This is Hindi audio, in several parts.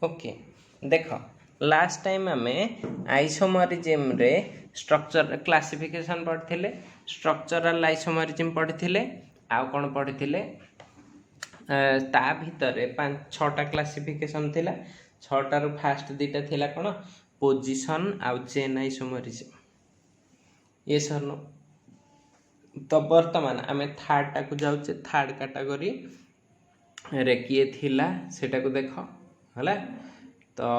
ओके देख लास्ट टाइम आम आइसोमरिज्म रे स्ट्रक्चर क्लासिफिकेशन पढ़ी स्ट्रक्चरल आइसोमरिज्म पढ़ी आउ कौन पढ़ी ता भितर 5-6टा क्लासिफिकेशन थिला 6टारू फास्ट दीटा थिला कौन पोजिशन आउ चेन आइसोमरिज्म ये सरनो तो वर्तमान आम थर्ड टा को जाऊे थर्ड कैटेगरी रे किए थिला सेटा को देख है तो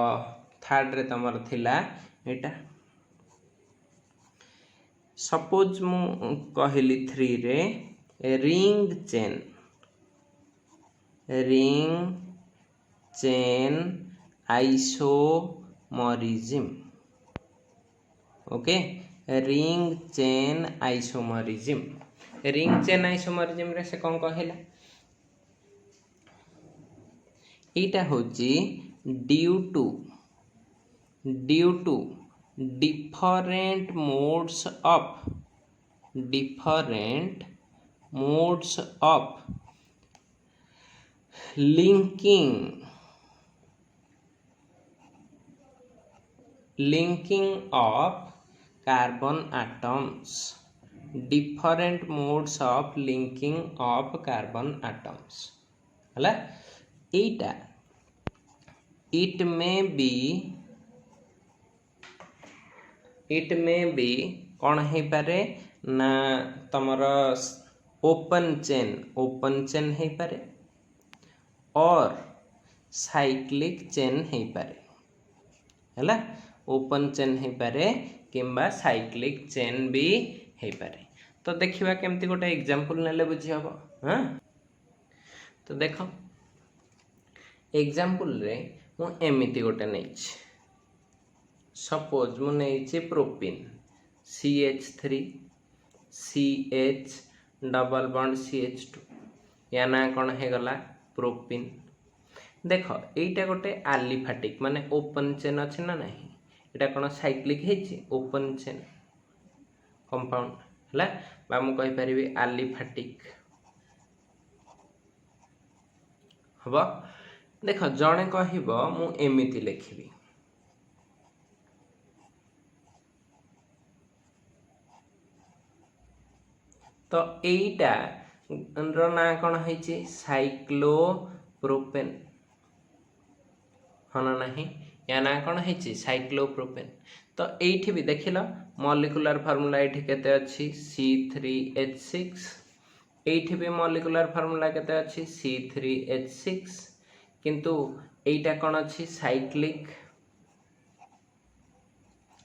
थर्ड रे तमर थिला एटा सपोज मु कहली 3 रे ring chain isomerism okay ring chain isomerism रे से कौन कहला एटा होची due to different modes of linking of carbon atoms हला एटा it may be कौन है पारे ना तमर ओपन चेन है पारे और साइक्लिक चेन है पारे हला ओपन चेन है पारे किंबा साइक्लिक चेन भी है पारे तो देखिबा केमती गोटे एग्जांपल नेले बुझी हबो हां तो देखो एग्जांपल रे मु एमिति गोटे नेछि सपोज मु नेछि propene CH3 CH double bond CH2 या ना कौन है गला प्रोपिन देख एटा गोटे एलिफेटिक माने ओपन चेन अछि ना नहीं एटा कौन साइक्लिक हेछि ओपन चेन कंपाउंड हला बा मु कहि परिबे एलिफेटिक हबो देख जणे कहिबो मु एमिति लिखिबी तो एटा रो ना कौन है साइक्लोप्रोपेन हाँ नहीं या ना कौन है साइक्लोप्रोपेन तो एठी भी देखिल मॉलिक्यूलर फार्मूला एठी केते अछि C3H6 एठी भी मॉलिक्यूलर फार्मूला केते अछि C3H6 किंतु एटा कौन अछि साइक्लिक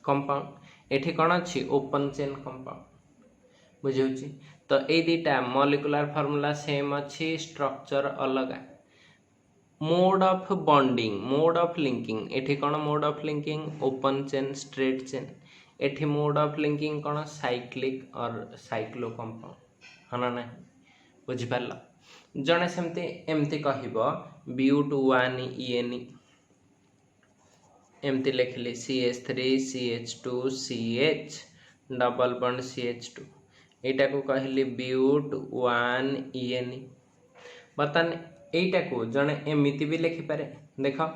कंपाउंड एठी कौन अछि ओपन चेन कंपाउंड बुझौछि तो ए दीटा मॉलिक्यूलर फार्मूला सेम अछि स्ट्रक्चर अलग mode of bonding mode of linking एठी कौन mode of linking open chain straight chain एठी मोड ऑफ लिंकिंग कौन साइक्लिक और साइक्लो कंपाउंड हना ना बुझि पारला जने सेमते एमती कहिबो but1 ENE एमती लिखली CH3 CH2 CH double bond CH2 एटा को कहली but1 ENE बतन एटा को जने एमिति भी लिखि पारे देखो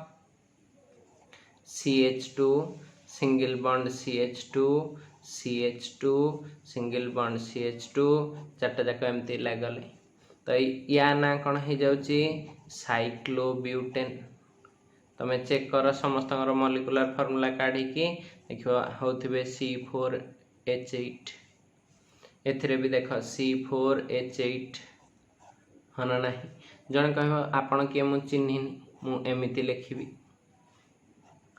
CH2 single bond CH2 CH2 single bond CH2 चारटा जाक एमती लागले तो या ना कौन है जाउची साइक्लोब्यूटेन तमे चेक कर समस्त मॉलिक्यूलर फार्मूला काढ़ी की देखो होथिबे C4H8 एथिरे भी देख C4H8 हना नहीं जन कहबो आपण के मु चिन्हिनी मु एमिति लिखिबी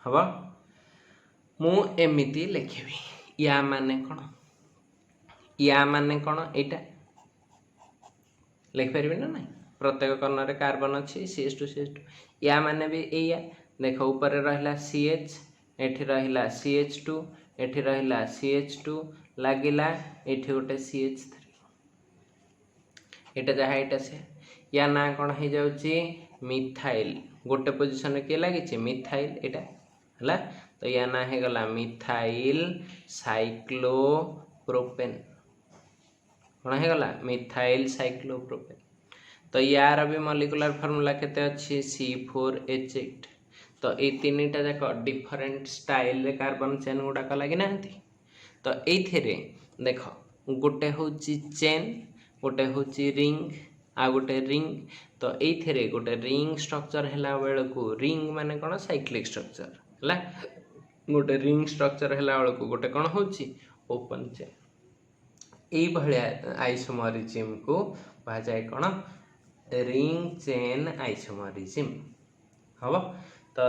हबो मु एमिति लिखिबी या माने कोन एटा लिख परबी ना नहीं प्रत्येक कर्ण रे कार्बन अछि CH2 या माने भी एया देखो ऊपर रहला CH एठी रहला CH2 एठी रहला CH2 लागिला एठी गोटे CH3 एटा जहा एटा से या ना कोन हे जाउची मिथाइल गोटे पोजीशन रे के लागिची मिथाइल एटा हला तो या ना हे गला मिथाइल साइक्लोप्रोपेन कोन हे गला मिथाइल साइक्लोप्रोपेन तो यार भी मॉलिक्यूलर फार्मूला केते अछि C4H8 तो ये तीनटा जाक डिफरेंट स्टाइल कार्बन चेन गुड़ाक लगी ना। तो ये देख गोटे हूँ चेन गोटे हूँ रिंग आ गोटे रिंग। तो ये गोटे रिंग स्ट्रक्चर है बेलू रिंग माने कौन साइक्लिक स्ट्रक्चर है। गोटे रिंग स्ट्रक्चर है बेलू गोटे कौन हो ओपन चेन। यही भाया आइसोमरिज्म को कह जाए कौन रिंग चेन आइसोमरिज्म हम। तो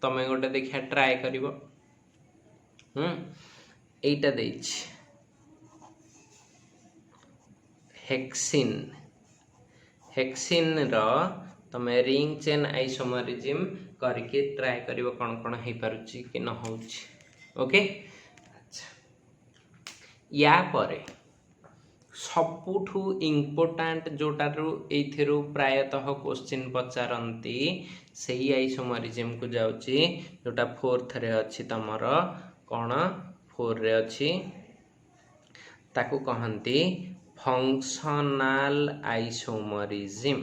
तमें गोटे देखिए ट्राए कर एटा हेक्सिन हेक्सिन रो तमें रिंग चेन आइसोमरिज्म करके ट्राए कर कौन कौन हो पारुची कि न हो। ओके अच्छा या परे सबुठू इम्पोर्टाट जोटारू एथिरू प्रायतः क्वेश्चन पचारती से आइसोमरिज्म को जाउची जोटा फोर्थ रे अच्छी तमर कौन 4 रे अच्छी ताकू कहती फंक्शनल आइसोमरिज्म।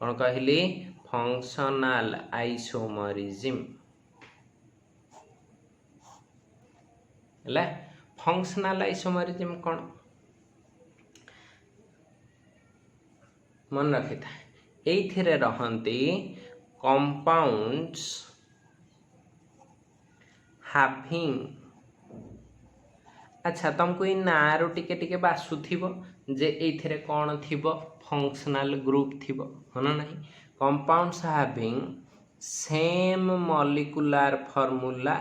कौन कहली फंक्शनल आइसोमरिज्म है। फंक्शनल आइसोमरिज्म कौन मन रखी था ये रहती कंपाउंड्स हैविंग। अच्छा तुमको ये ना रो टिके टिके बासुथिबो जे एथिरे कौन थिबो फंक्शनल ग्रुप थिबो हना नहीं। Compounds having same molecular formula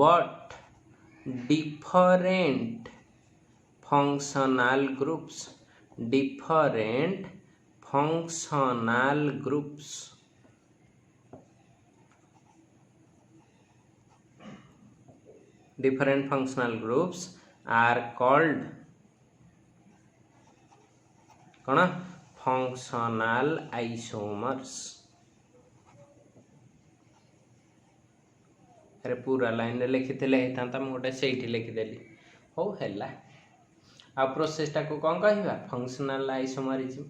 but different functional groups different functional groups are called कौन functional isomers। अरे पूरा लाइन लिखी गोटे से लिखिदेली हो है। आ प्रोसेसटा को कौन कहवा फंक्शनल आइसोमरिज्म।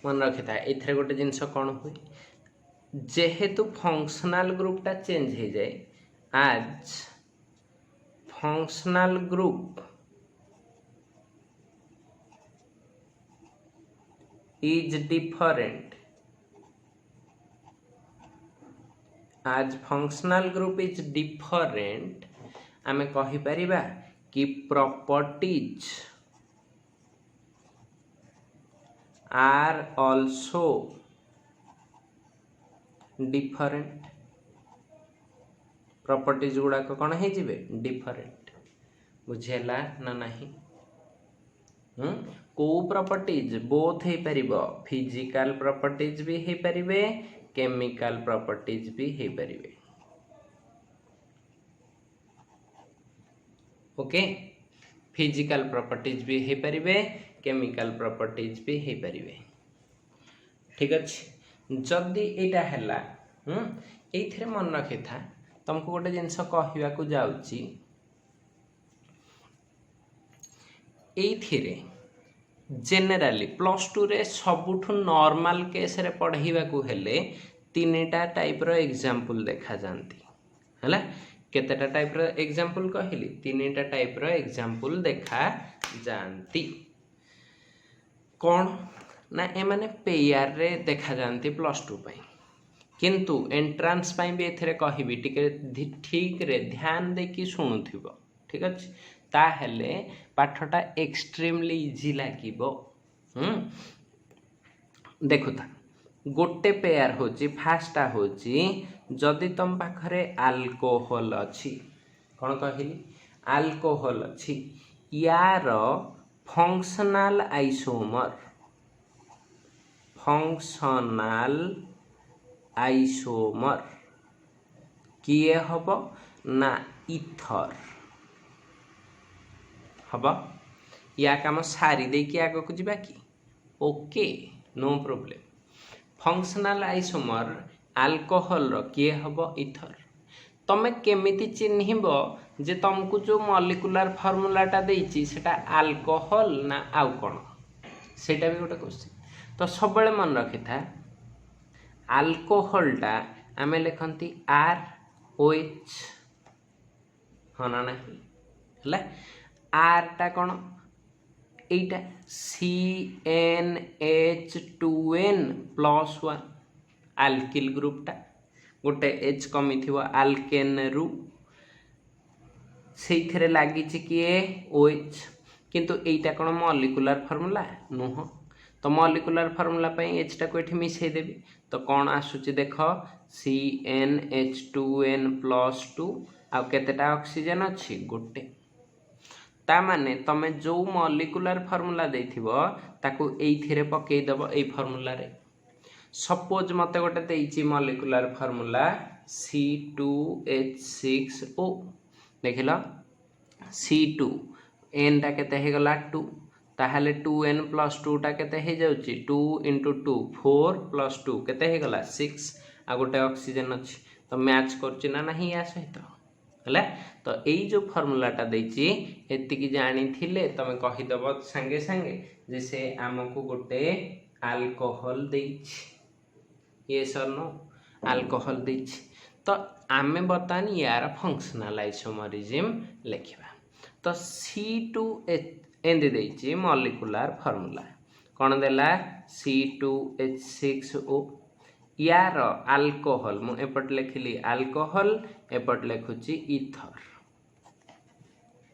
मन रखी था ये गोटे जिनस कौन हुए जेहेतु फंक्शनल ग्रुपटा चेंज हो जाए आज फंक्शनल ग्रुप इज डिफरेंट आज फंक्शनल ग्रुप इज डिफरेंट आमे कहि परिबा कि properties are also different. Properties गुड़ा कौन है डिफरेंट बुझेला ना नहीं। को प्रॉपर्टीज बोथ हो पारिबो फिजिकल प्रॉपर्टीज भी हो पारिबे केमिकल प्रॉपर्टीज भी हो पारिबे। ओके फिजिकल प्रॉपर्टीज भी हो पारिबे केमिकल प्रॉपर्टीज भी हो पारिबे। ठीक अच्छे जदि एटा हैला एथिरे मन रखी था तुमको गोटे जिनस कहवा को जाउची एथिरे जेनेराली +2 रे सबुठु नॉर्मल केस रे पढ़ाइबा को हेले 3टा टाइप रो एग्जांपल देखा जानती हैला। केतेटा टाइप रो एग्जांपल कहली 3टा टाइप रो एग्जांपल देखा जानती कौन ना ए माने पेयर रे देखा जानती +2 पई किंतु एंट्रांस पई भी एथरे कहबी टिके ठीक रे ध्यान दे कि सुनुथिबो। ठीक अछि ता हेले पाठटा एक्सट्रीमली इजी लागिबो। देखुता गोटे पेयर होची फास्टा होची जदि तुम पाखरे अल्कोहल अच्छी कौन कहली अल्कोहल अच्छी यार फंक्शनल आइसोमर किए हब ना इथर हब या काम सारी दे कि आग को जीवा कि okay no problem. Functional isomer alcohol रो किए हब इथर तमे केमिति चिन्हिब जे तुमको जो मॉलिक्यूलर फॉर्मूलाटा देइछि सेटा अल्कोहल ना आउ कोन सेटा भी गोटे क्वेश्चन। तो सब मन रखी था अल्कोहलटा आम लिखती ROH हाँ ना नहीं आर टा कौन एटा CnH2n+1 आल्किल ग्रुपटा गोटे H कमी थी आल्केन रु से लगी किए OH किंतु एटा कौन मॉलिक्यूलर फॉर्मूला नुह तो मॉलिक्यूलर फॉर्मूला H टा को मिसई देवी तो कौन आसुची देख CnH2n+2 आ केतेटा ऑक्सीजन अच्छी गोटे ता माने तमे जो मॉलिक्यूलर फॉर्मूला देथिबो ताकू एइथिरे पकेई दबो एई फॉर्मूला रे सपोज मते गोटे देइची मॉलिक्यूलर फॉर्मूला C2H6O देखिलो C2 n टा केते हे गला 2 ताहले 2n+2 टा केते हे जाउची 2 × 2 4 + 2 केते हे गला 6 आ गोटे ऑक्सीजन अछि तो मैच करछि ना नहीं या सहित हला तो एई जो फार्मूला टा देछि एति की जानि थिले तमे कहि दबो संगे संगे जे से हमकु गोटे अल्कोहल देछि ये सरनो अल्कोहल देछि तो आमे बतानी यार फंक्शनल आइसोमरिज्म लिखिबा तो C2H एंदे देछि मॉलिक्यूलर फार्मूला कोन देला C2H6O यार अल्कोहल मु एपट लिखिली अल्कोहल एपट लिखुची इथर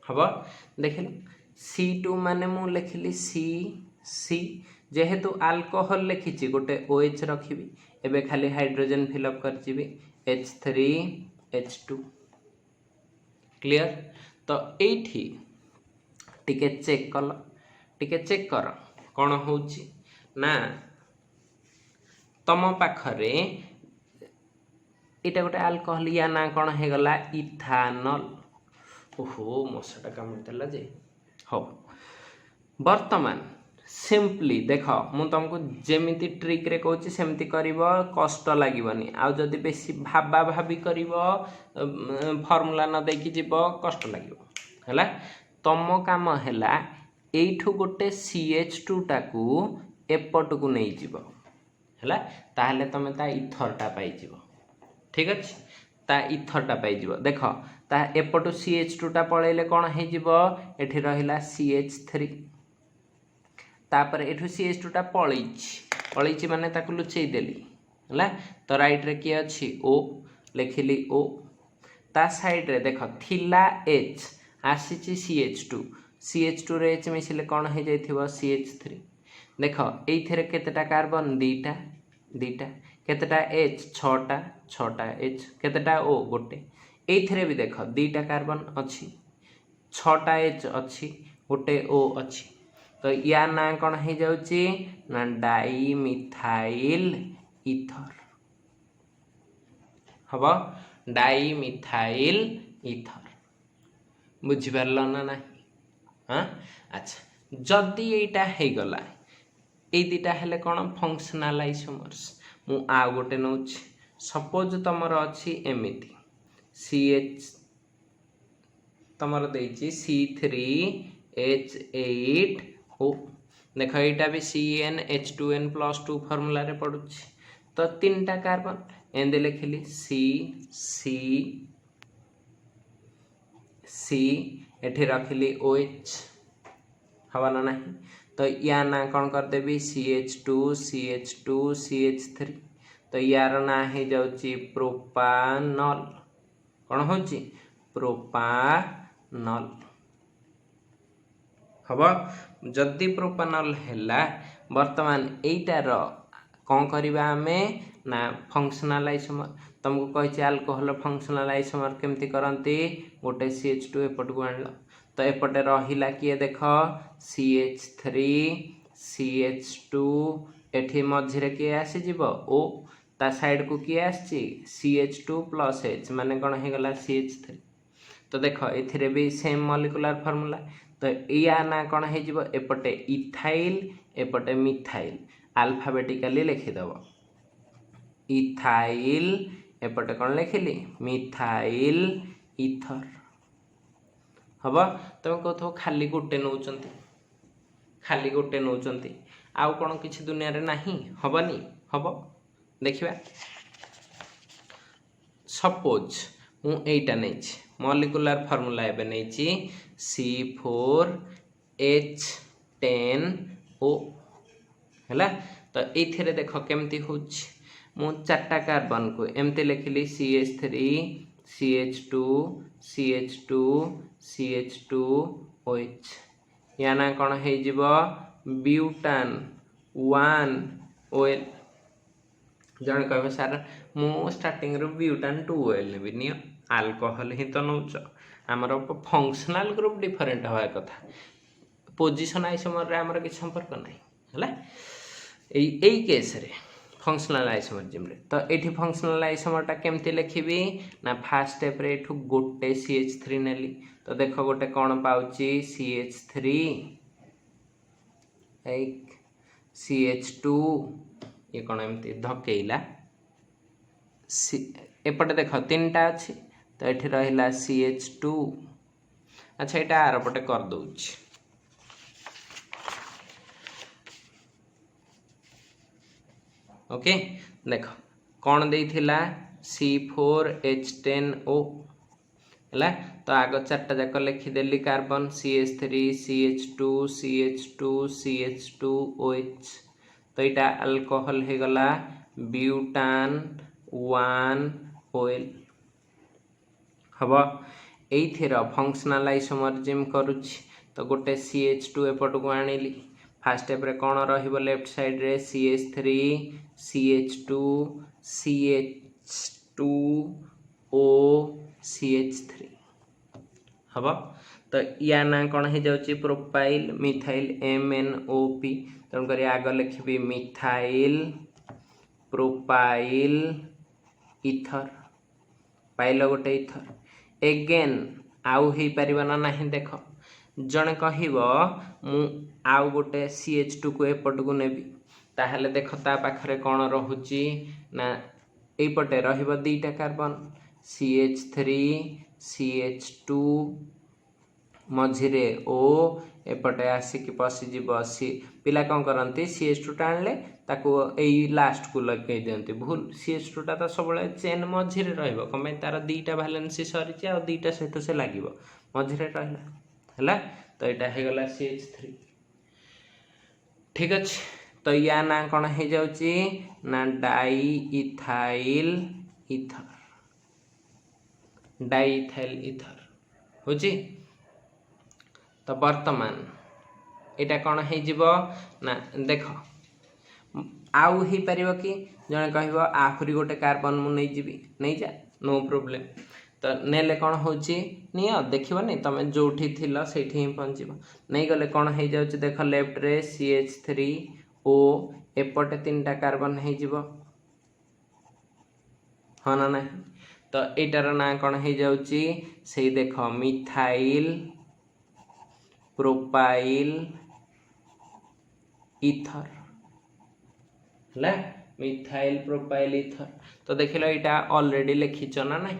हबो देखिल C2 माने मु लिखिली C जेहेतु अल्कोहल लिखिची गोटे OH रखिबी एबे खाली हाइड्रोजन फिल अप करचिबी H3H2 क्लियर तो एठी टिके चेक कर कोन होउची ना तम पाखरे इटा गोटे अल्कोहल या ना कौन है गला इथानल ओहो मशाटा कामुला जे हो वर्तमान सिंपली देख मु तुमको जेमिति ट्रिक रे कहूँ सेमती करिवो कष्ट लागबनी आ जदि बेसी भाबा भाबी करिवो फार्मूला न देकी जीव कष्ट लागबो हला तम काम हैला एठू गोटे CH2 टाकू एपट को नहीं जीव हला ताहले तमे ता इथरटा पाई जीव ठीक अछि ता इथरटा पाई जीव देख ता एपटू CH2 टा पळेले कोन हे जीव एठी रहिला CH3 तापर एठू CH2 टा पळैछि माने ताकु लुचेई देली हला तो राइट रे की अछि O लिखिली O ता साइड रे देख थिला H आसीछि CH2 रे H मिसिले कोन हे जाइथिबो CH3 देख एइथरे केतेटा कार्बन दीटा केतेटा H 6टा H केतेटा O गोटे एइथरे भी देख दीटा कार्बन अछि 6टा H अछि गोटे O अछि तो या ना कोन हे जाउची ना डाइमिथाइल ईथर हबो डाइमिथाइल ईथर बुझि परलो ना नहीं हां अच्छा जदी एटा हे गला ए दिटा हेले कोन फंक्शनल आइसोमर्स मु आ गोटे नउछि सपोज तमर अछि एमिति CH तमर देछि C3H8O देख एटा भी CnH2n+2 फार्मूला रे पडुछि तो तीनटा कार्बन एंदे लिखिली C एठी रखिली OH हवा ना नहीं तो या ना कौन कर देबी CH2 तो यार ना हे जाउची प्रोपानल कौन होची प्रोपानल हवा जदी प्रोपानल हैला वर्तमान एइटार कौन करिबा हमें ना फंक्शनल आइसोमर तुमको कहि अल्कोहल फंक्शनल आइसोमर केमती करंती गोटे CH2 एपट को आनलो तो एपटे रहिला किए देख CH3 CH2 एठी मझिरे किए आसी जीवो O ता साइड को किए आसी CH2+H माने कोन हे गला CH3 तो देख एथिरे भी सेम मॉलिक्यूलर फार्मूला तो या ना कोन हे जीवो एपटे इथाइल एपटे मिथाइल अल्फाबेटिकली लिखि दबो इथाइल एपटे कोन लिखिली मिथाइल ईथर हबा तुम कथो खाली गोटे नउचंती आउ कोन किछि दुनिया रे नाही हबनी हबो देखिबा सपोज मु एटा नै मॉलिक्यूलर फार्मूला एबे नै C4H10O हैला। तो एथिरे देख केमती होछ मु चारटा कार्बन को एमती लिखिली CH3 CH2 CH2 CH2OH या ना कौन है ब्यूटान 1 OL जन कह सर मु स्टार्टिंग रो ब्यूटान 2 OL ने भी अल्कोहल ही तो नौच आमर फंक्शनल ग्रुप डिफरेंट हवा कथा पोजिशन आइसोमर रे आमर किछ संपर्क नाही हला एई केस रे फंक्शनल आइसोमरिज्म रे। तो एठी फंक्शनल आइसोमरटा केमती लिखिबी ना फर्स्ट स्टेप रे एठू गोटे CH3 नेली तो देखो गोटे कौन पाउची CH3 एक CH2 ये कौन एमती धकेइला एपटे देख तीनटा अच्छी तो एठी रहिला CH2 अच्छा एटा आर पटे कर दउछि ओके देख कौन देइथिला C4H10O हैला। तो आग चारटा जाक लिखिदेली carbon CH3 CH2 CH2 CH2OH तो यहाँ अल्कोहल हो गला ब्यूटान 1 OL हम एथेर फंक्शनल आइसोमरिज्म करुछि तो गोटे CH2 एपट को आनिली फास्ट स्टेप रे कौन रहिबो लेफ्ट साइड रे CH3 CH2 CH2O CH3 हम तो या ना कौन हो जाउची प्रोपाइल मिथाइल MnOP तेणुक आग लिखी मिथाइल प्रोपाइल इथर पाइल गोटे इथर एगेन आउ ही परिबा ना नहीं देख जने कहबो मु आउ गोटे CH2 को एपट को नेबी ताहले देख ता पाखरे कौन रहुची ना एपटे रहिबो दीटा कार्बन CH3 CH2 मझिरे O एपटे आसिक पशिजीव सी पिला कौन करती CH2 टाणले ताको एई लास्ट को लगे दियंती भूल CH2 टा तो सब चेन मझिरे रहइबो कम तार दीटा वैलेंसी सरीची आ दीटा सेठु से लागिवो मझिरे रहला हैला। तो एटा हे गला CH3 ठीक अछि। तो या ना कौन हो जाउची ना डाई इथाइल इथर होची। तो वर्तमान एटा कौन है ना देख आउ ही परिबो कि जने कहबो आखरी गोटे कार्बन मु नै जीबी नै जा नो प्रॉब्लम तो नेले कौन होची नियो देखिबो नै तमे जोठी थिलो सेठी ही पहुंचीबो नै गले कौन है जाउची देख लेफ्ट रे CH3O एपटे तीनटा कार्बन है जीवो हाँ ना नहीं तो एटार ना कौन है जाउची सेही देख मिथाइल प्रोपाइल इथर है मिथाइल प्रोपाइल इथर तो देख लो यहाँ ऑलरेडी लिखिच ना नहीं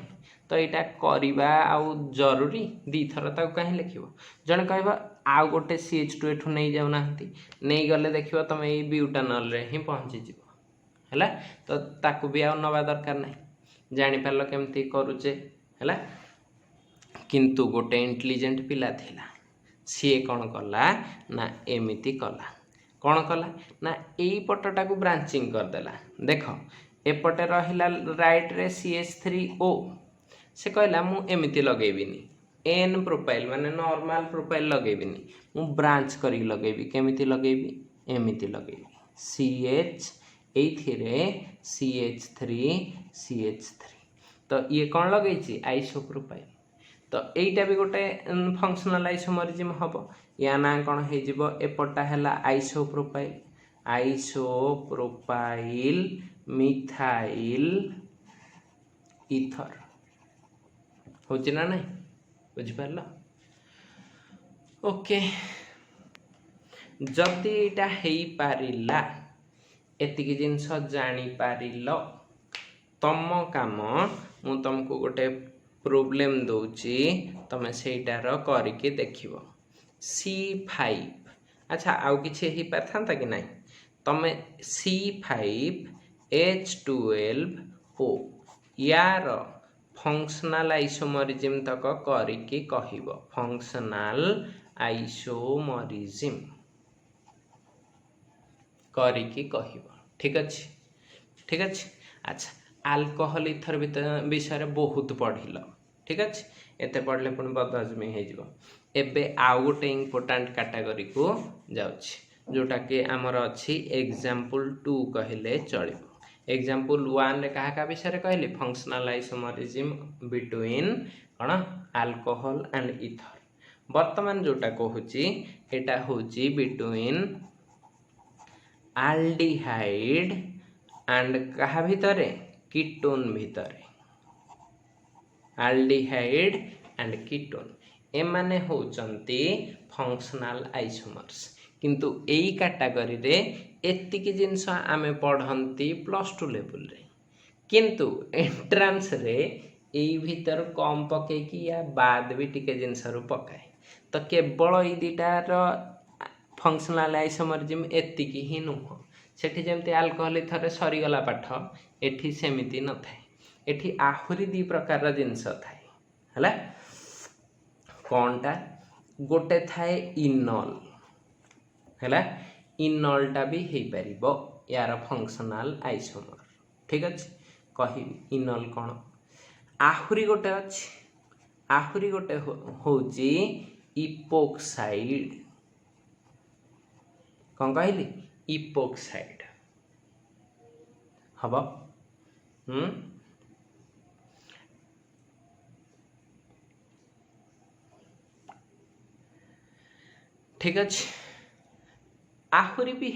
तो यहाँ करवा आउ जरूरी दी थर ताको कहीं लिखिबो जने कहबा आउ गोटे CH2 एठू नहीं जाउ नाहंती नहीं गले देखिबो तमे ए ब्यूटानल रे ही पहुंची जिवो हैला। तो ताको भी आउ नवा दरकार नहीं जानि पारलो केमती करूचे हैला। किंतु गोटे इंटेलिजेंट पिला थिला सी कौन कला ना एमिति कला कौन कला ना यही पटटा को ब्रांचिंग करदेला देख एपटे रहिला राइट रे CH3O से कहला मु एमिति लगेबिनी N प्रोफाइल माने नॉर्मल प्रोफाइल लगेबिनी मु ब्रांच करी लगेबी केमिति लगेबी एमिति लगेबी CH एथिरे CH3 तो ये कौन लगेछि आइसो प्रोफाइल तो एटा भी गोटे फंक्शनल आइसोमरिज्म हम या ना कौन हो एपटा है आइसोप्रोपाइल मिथाइल इथर होची ना नहीं बुझिपारल ओके जदि एटा हेई पारिला एतिकी जिनस जानी पारिल तम काम मु तुमको गोटे प्रोब्लेम दौची तमे सेटार करके देखिबो C5 अच्छा आउ किछि ही पारथांता कि नहीं तमे C5 H12O यार फंक्शनल आइसोमरिज्म तक करिकी कहिबो फंक्शनल आइसोमरिज्म करिकी कहिबो ठीक अछि ठीक अछि। अच्छा अल्कोहल इथर विषय बहुत पढ़िल ठीक अछि एते पढ़ले पुणी बदहजमी हो जिवो। एबे आउ गोटे इम्पोर्टाट कैटेगरी को जाउछि जोटा कि आमर अछि एग्जांपल 2 कहले चलिबो। एग्जांपल 1 रे कहा का विषय कहले फंक्शनल आइसोमरिज्म बिटवीन कौन अल्कोहल एंड इथर। वर्तमान जोटा कहूची एटा होची बिटवीन आल्डिहाइड एंड कहा भितरे कीटोन भितरे आल्डिहाइड एंड कीटोन एमाने होचंती फंक्शनल आइसोमर्स किंतु एई कैटेगरी रे एतिकी जिनस आमे पढ़ंती +2 लेवल रे किंतु एंट्रांस रे एई भीतर कम पके कि या बाद भी टिके जिनस रु पकाए तो केवल एई दिटार फंक्शनल आइसोमरिज्म एतिकी ही नुह सेठी जेमति अल्कोहल थरे सरीगला पाठ एठी सेमिति न थाए एठी आहुरी दी प्रकार जिनस थाए हला कोनटा गोटे थाए इनॉल हला इनॉल टा भी हेई परिबो यार फंक्शनल आइसोमर ठीक अछि कहिबी इनॉल कोन आहुरी गोटे अछि आहुरी गोटे होची इपोक्साइड कौन कहली इपोक्साइड हबो ठीक अछि आहुरी भी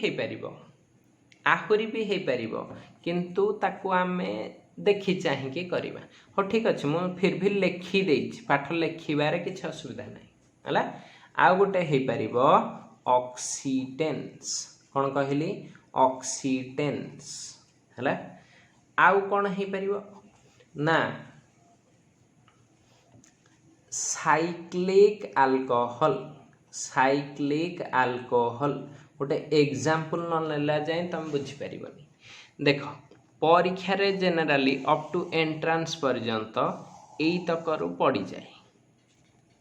हे परिबो किंतु ताकू आमे देखि चाहि कि करिबा हो ठीक अछि मु फिर भी लिखि देछि पाठ लिखिबारे किछ असुविधा नै हला आ गोटे हे परिबो ऑक्सीडेंस कोन कहली ऑक्सीडेंस हला आउ कोन हे परिबो ना साइक्लिक अल्कोहल गोटे एग्जांपल न लेला जाए तुम बुझी परिबनी देख परीक्षा रे जनरली अप टू एंट्रांस पर्यंत एई तकरु पड़ी जाए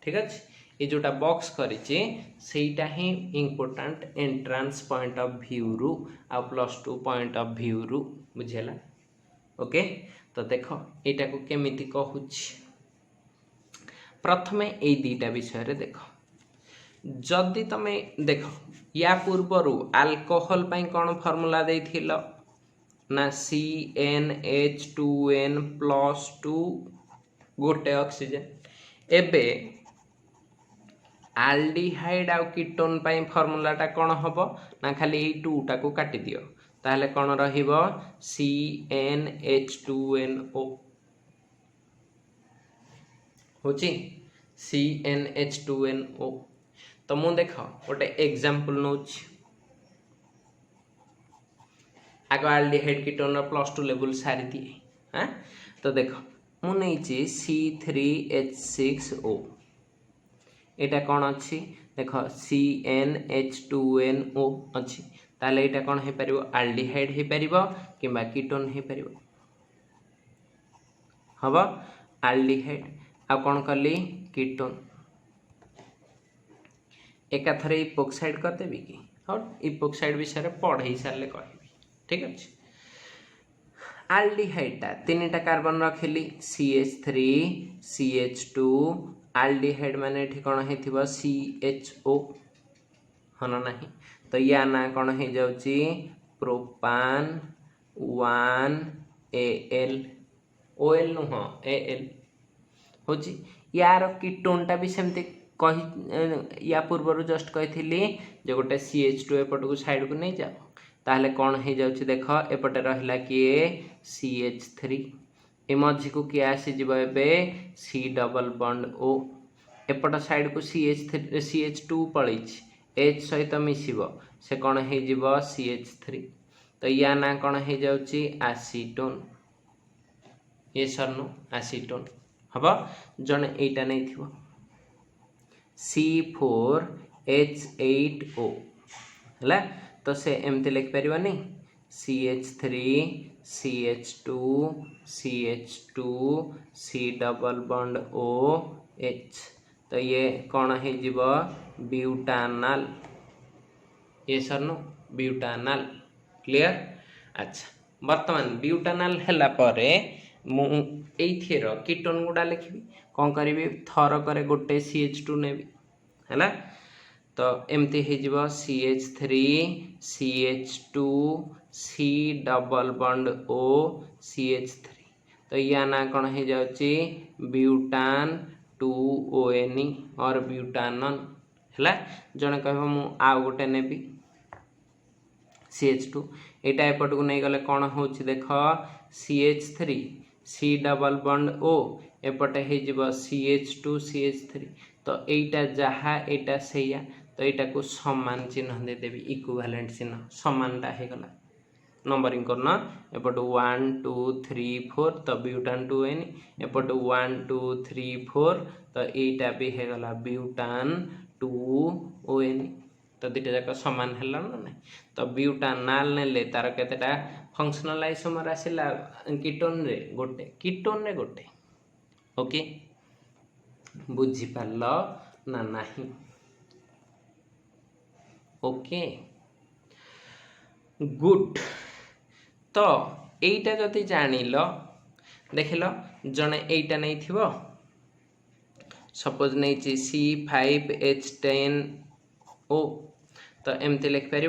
ठीक अछि ये जोटा बॉक्स करिछि सेटा ही important entrance point of view रु आ +2 पॉइंट ऑफ व्यू रु बुझेला ओके तो देख एटा को केमिति कहूछि प्रथमे ए दीटा विषय रे देख जदि तमे देख या पूर्वरु अल्कोहल पई कोन फार्मूला देथिलो ना CnH2n+2 गोटे ऑक्सीजन एबे आल्डिहाइड आ कीटोन पई फार्मूला टा कोन हबो ना खाली ए 2 टा को काटि दियो ताहले कोन रहिबो CnH2nO होची CnH2nO तो मु देख गोटे एग्जांपल नोच आगो आल्डिहाइड कीटोन +2 लेवल सारी दिए हां तो देख मु नैची C3H6O एटा कोन अछि देख CnH2nO अछि ताले एटा कोन हे परिबो आल्डिहाइड हे परिबो किबा कीटोन हे परिबो हबो आल्डिहाइड आ कोन कली कीटोन एका थरे इपोक्साइड कर देबी कि और इपोक्साइड विषय रे पढ़ै सारले कहबी ठीक अछि आल्डिहाइड ता तीनटा कार्बन रखिली CH3 CH2 आल्डिहाइड माने एठी कोन हेथिबो CHO हन नाही तो या ना कोन हे जाउची प्रोपान 1Al OL नु हो Al होची यार कीटोन टा भी सेमते कहि या पूर्वरु जस्ट कहिथिली जे गोटे CH2 एपट को साइड को नै जाओ ताहले कोन हे जाउची देख एपटे रहला कि CH3 ए मझी को कि आसी जिवो एबे C डबल बॉन्ड O एपट साइड को CH2 पळैछि H सहित मिसिबो से कोन हे जिवो CH3 तो या ना कोन हे जाउची एसीटोन ए सरनो एसीटोन हबो जने एटा नै थिबो C4H8O हला तो से एमते लिख परिबा नै CH3 CH2 CH2 C double bond OH। तो ये कौन हो ब्यूटानाल। ये सरनो ब्यूटानाल। क्लियर। अच्छा वर्तमान ब्यूटानाल हैला परे मु एइथिर कीटोन गुडा लिखिबी कौन करिबी थरक गोटे CH2 नेबी हैला। तो एमती हो CH3 CH2 C double bond O CH3। तो या ना कौन हो जाउची ब्यूटान 2ON और ब्यूटानन हैला। जने कहबो मु आउ गोटे नेबी CH2 एटा एपट को नहीं गले कौन हो देख CH3 C double bond O एपटे हो CH2 CH3। तो एटा जहा एटा सेया तो एटा को समान चिन्ह दे देबी इक्विवेलेंट चिन्ह समानटा हे गला नंबरिंग करना एपट 1 2 3 4 तो ब्यूटान 2N एपट 1 2 3 4 तो एटा भी हे गला ब्यूटान 2ON। तो दुटा जाक समान है ना नहीं। तो ब्यूटानाल ने तार केतेटा फंक्शनल आइसोमर आसिला कीटोन रे गोटे ओके बुझी पारल ना नहीं। Okay good. तो एटा जदि जानिल देखिल जने एटा नहीं थिबो सपोज नहीं C5H10O तो एमती लिख पार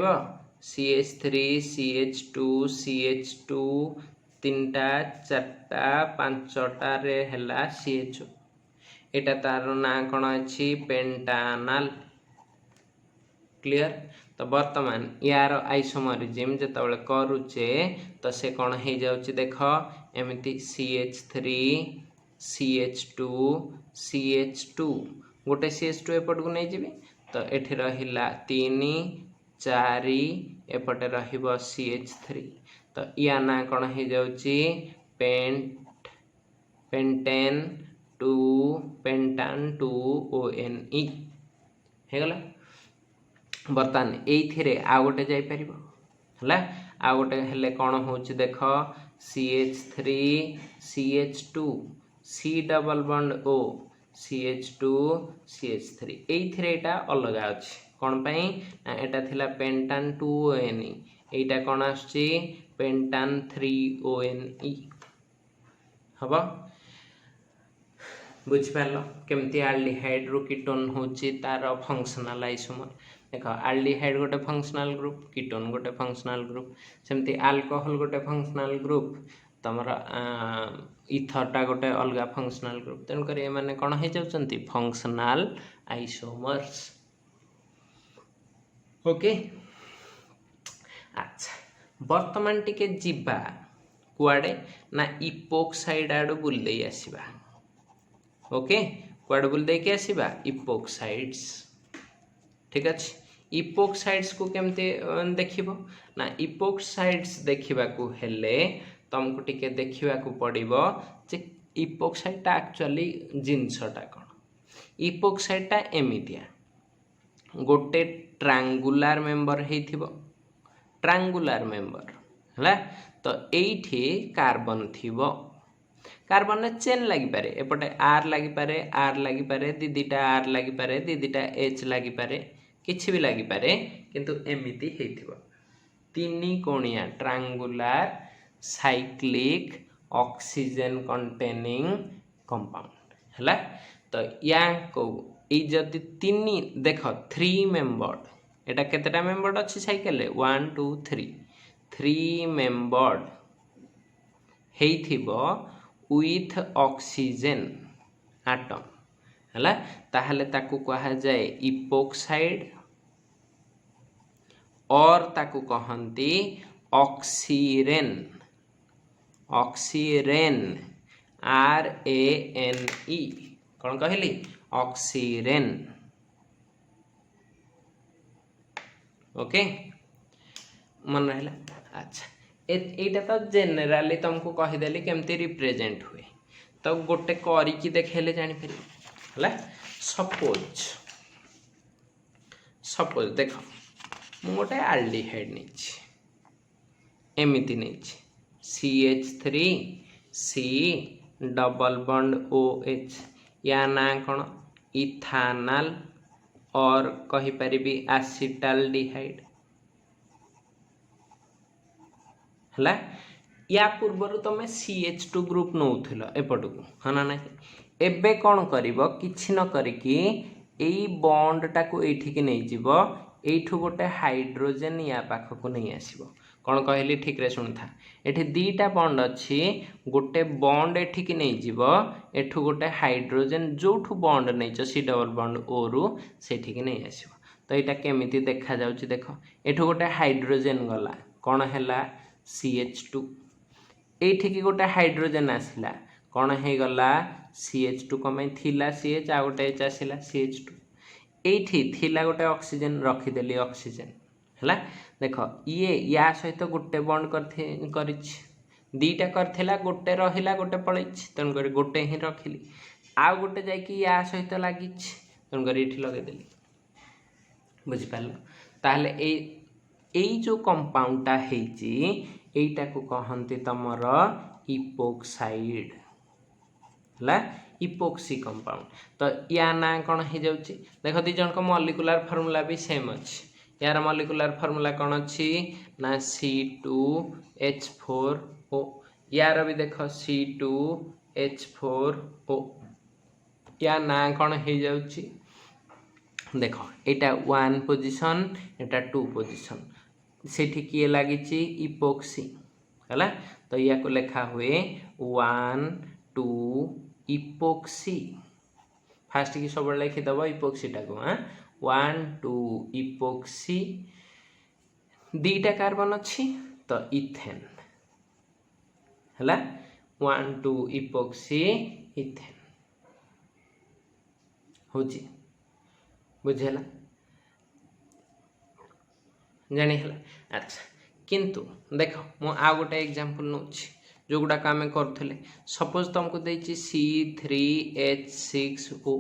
CH3 CH2 CH2 तीनटा चारटा पांचटा रे हैला CHO एटा तार ना कौन अच्छी पेंटानाल। क्लियर। तो वर्तमान यार आइसोमरिज्म जिते करुचे तो से कौन हो जाउची देख एमती CH3 CH2 CH2 गोटे CH2 एपट को नहीं जीवी तो एठी रहिला 3 4 एपटे रहिबो CH3 तो या ना कौन हो जाउची पेंटेन 2 पेंटान 2ONE हे गला। बर्तमान एइथिरे आ गोटे जाई परिबो हला आ गोटे हेले कौन होउची देख CH3 CH2 C double bond O CH2 CH3 एइथिरे एटा अलगा अछि कौन पई एटा थिला पेंटान 2ONE एटा कौन आछि पेंटान 3ONE हबो बुझ पारलो केमती एल्डिहाइड रो कीटोन होची तार फंक्शनल आइसोमर। देख एल्डिहाइड गोटे फंक्शनल ग्रुप कीटोन गोटे फंक्शनल ग्रुप सेमती अल्कोहल गोटे फंक्शनल ग्रुप तमरा इथरटा गोटे अलगा फंक्शनल ग्रुप तेणुक एमाने कौन हो जाउछंती फंक्शनल आइसोमर्स। ओके अच्छा वर्तमान टिके जिबा कुआडे ना इपोक्साइड आडो बुल दे आसीबा। ओके कुआडे बुल दे के आसीबा इपोक्साइड्स ठीक अच्छे। इपोक्साइड्स को केमते देखिबो ना इपोक्साइड्स देखिबा को हेले तुमको टिके देखिबा को पड़िबो जे इपोक्साइडटा एक्चुअली जिनसटा कोन। इपोक्साइडटा एमितिया गोटे ट्रायंगुलर मेंबर हेथिबो ट्रायंगुलर मेंबर हला। तो एइठी कार्बन थिबो कार्बन ने चेन लगी पारे एपटे R लगी पारे दीदीटा R लगी पारे दीदीटा H लगी पारे किछि भी लगी पारे किंतु एमिति हेथिबो तीनी कोणिया triangular cyclic oxygen containing compound हला। तो या को ई जति तीनी देख 3 मेंबर्ड एटा केतेटा मेंबर्ड अछि साइकिल 1 2 3 मेंबर्ड हेथिबो विथ ऑक्सीजन एटम हला। ताहले ताकू कहा जाए इपोक्साइड और ताकू कहंती ऑक्सीरेन RANE कौन कहली ऑक्सीरेन। ओके मन रहला। अच्छा एटा तो जनरली तुमको कहीदेली केमती रिप्रेजेंट हुए तो गोटे करिकी देखेले जानि पारि हला। सपोज देख मु गोटे एल्डिहाइड नहीं एमिति नहीं CH3 C double bond OH या ना कौन इथानल और कही परिबी एसिटाल्डिहाइड हला या पूर्वर तुम CH2 ग्रुप नौथिल एपटू हाँ ना नहीं एबे कौन करिवो किछि न करिकी एई बॉन्ड टाको एठिकी नहीं जीवो एठू गोटे हाइड्रोजन या पाखको नहीं आसीबो कौन कहली ठीक रे सुन था एठी दीटा बॉन्ड अच्छी गोटे बॉन्ड एठिकी नहीं जीवो एठू गोटे हाइड्रोजन जोठू बॉन्ड नहीं C डबल बॉन्ड O रु सेठिकी नहीं आसीबो तो एटा केमिति देखा जाउची देखो एठू गोटे हाइड्रोजन गला कौन हैला CH2 एठिकी गोटे हाइड्रोजन आसिला कौन है गला CH2 कमाई थिला CH आ गोटे H आसिला CH2 एठी थिला गोटे ऑक्सीजन रखिदेली ऑक्सीजन हला देखो ये या सहित गोटे बॉन्ड करिछि दीटा करथिला गोटे रहिला गोटे पळैछि तन कर गोटे ही रखिली आ गोटे जाय कि या सहित लागिछि तन कर एठी लगे देली बुझि पालो ताहले ए जो कंपाउंडटा हेछि एटा को कहंती तमर इपोक्साइड हला इपोक्सी कंपाउंड तो या ना कौन हो जाउची देखो दी जन को मॉलिक्यूलर फार्मूला भी सेम अछि यार मॉलिक्यूलर फार्मूला कौन अछि ना C2H4O यार भी देखो C2H4O या ना कौन हो जाउची देखो एटा 1 पोजीशन एटा 2 पोजीशन सेठी किए लागिची इपोक्सी हला तो या को लिखा हुए 1 2 इपोक्सी फास्ट की सब लिखि दबो इपोक्सी टाको हां 1 2 इपोक्सी दीटा कार्बन अछि तो इथेन हला 1 2 इपोक्सी इथेन होची बुझेला जानी हला अच्छा किंतु देखो मु आ गोटे एग्जांपल नोछि जो गुडा काम करथले सपोज तुमको देछि C3H6O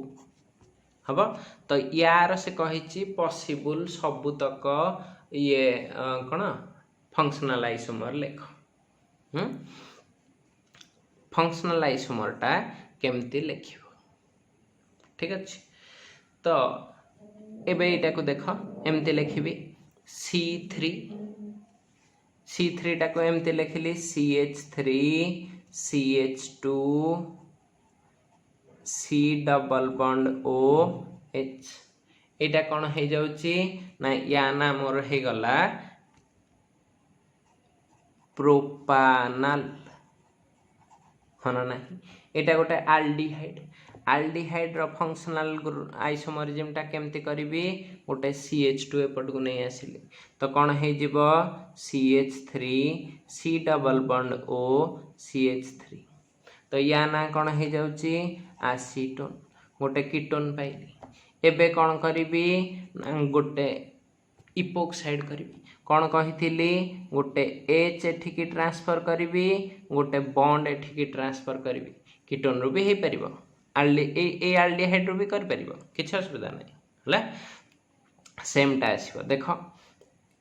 हबो तो यार से कहिछि पॉसिबल सबुतक ये कोन फंक्शनल आइसोमर लेख फंक्शनल आइसोमर टा केमती लेखिबो ठीक अछि तो एबे एटा को देखो एमती लेखिबी C3 टा को एमती लिखिली CH3 CH2 C double bond OH एटा कौन हो जाउची ना या ना मोर हे गला प्रोपानल हना नहीं एटा गोटे आल्डिहाइड रो फंक्शनल आइसोमरिज्म टा केमती करबी गोटे CH2 एपट को नहीं आसिली तो कौन हो जिवो CH3 C double bond O CH3 तो या ना कौन हो जाउची एसीटोन गोटे कीटोन पाइली एबे कौन करबी गोटे इपोक्साइड करबी कौन कहिथिली गोटे H एठिकी ट्रांसफर करबी गोटे बॉन्ड एठिकी ट्रांसफर करबी कीटोन रो भी हे परिबो आल्डिहाइड रो भी कर परिबो किछ असुविधा नहीं हला सेम टा आसीबो देखो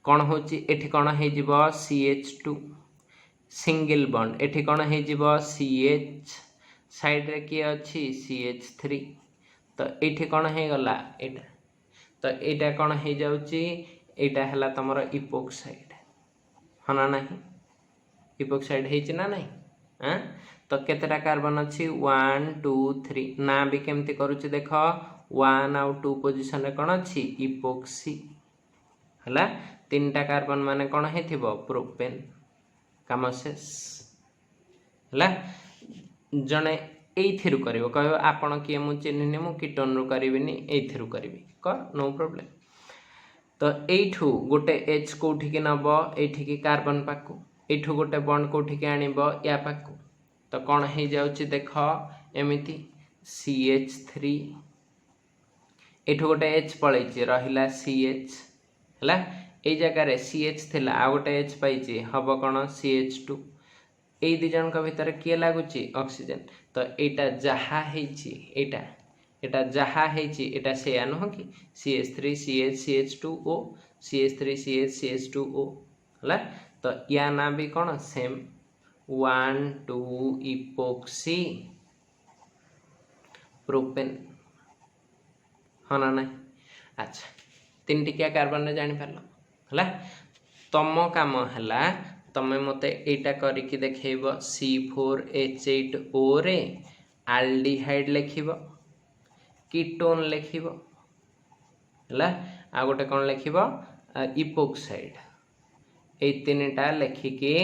कौन होची एठी कौन हे जिवो CH2 सिंगल बॉन्ड एठी कौन हे जिवो CH साइड रे की अछि CH3 तो एठी कौन हे गला एटा तो एटा कौन हे जाउची एटा हला तमरो इपोक्साइड हना नहीं इपोक्साइड हेछि ना नहीं हां तो केतेटा कार्बन अछि 1 2 3 ना भी केमती करूची देखो 1 आउ 2 पोजीशन रे कोन अछि इपोक्सी हला तीनटा कार्बन माने कोन हेथिबो प्रोपेन कामसेस हला जने एइथिरु करिवो कहबो आपण किए मु चिन्हनी मु कीटोन रु करिविनी एइथिरु करिवि कर नो प्रॉब्लम तो एइठू गोटे H कोठी के नबो एठी की कार्बन पाकू एठू गोटे बॉन्ड कोठी के आनिबो या पाकू तो कौन हो जाउची देखो एमिति CH3 एठू गोटे H पळैची रहिला CH हला ए जगह रे CH थिला आ गोटे H पाइची हबो कोन CH2 ए दि जन का भीतर के लागुची ऑक्सीजन तो एटा जहा हेची एटा जहा हेची एटा से आनो कि CH3 CH CH2O CH3 CH CH2O हला तो या ना भी कौन सेम 1,2 इपोक्सी प्रोपेन हाँ ना नहीं। अच्छा 3 टिकिया कार्बन जानी पारल हला तम काम हला तमे मते एटा करिकी देखैबो C4H8O रे आल्डिहाइड लिखिबो कीटोन लिखिबो हला आ गोटे कोन लिखिबो इपोक्साइड ए तीनटा लिखिकी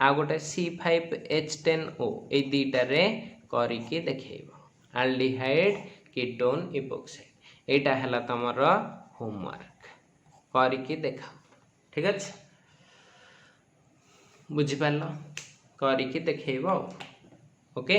आ गोटे C5H10O ए दीटा रे करिकी देखैबो आल्डिहाइड कीटोन इपोक्साइड एटा हला तमर होमवर्क करिकी देखाओ ठीक अछि बुझी पारलो करिकी देखैबो ओके।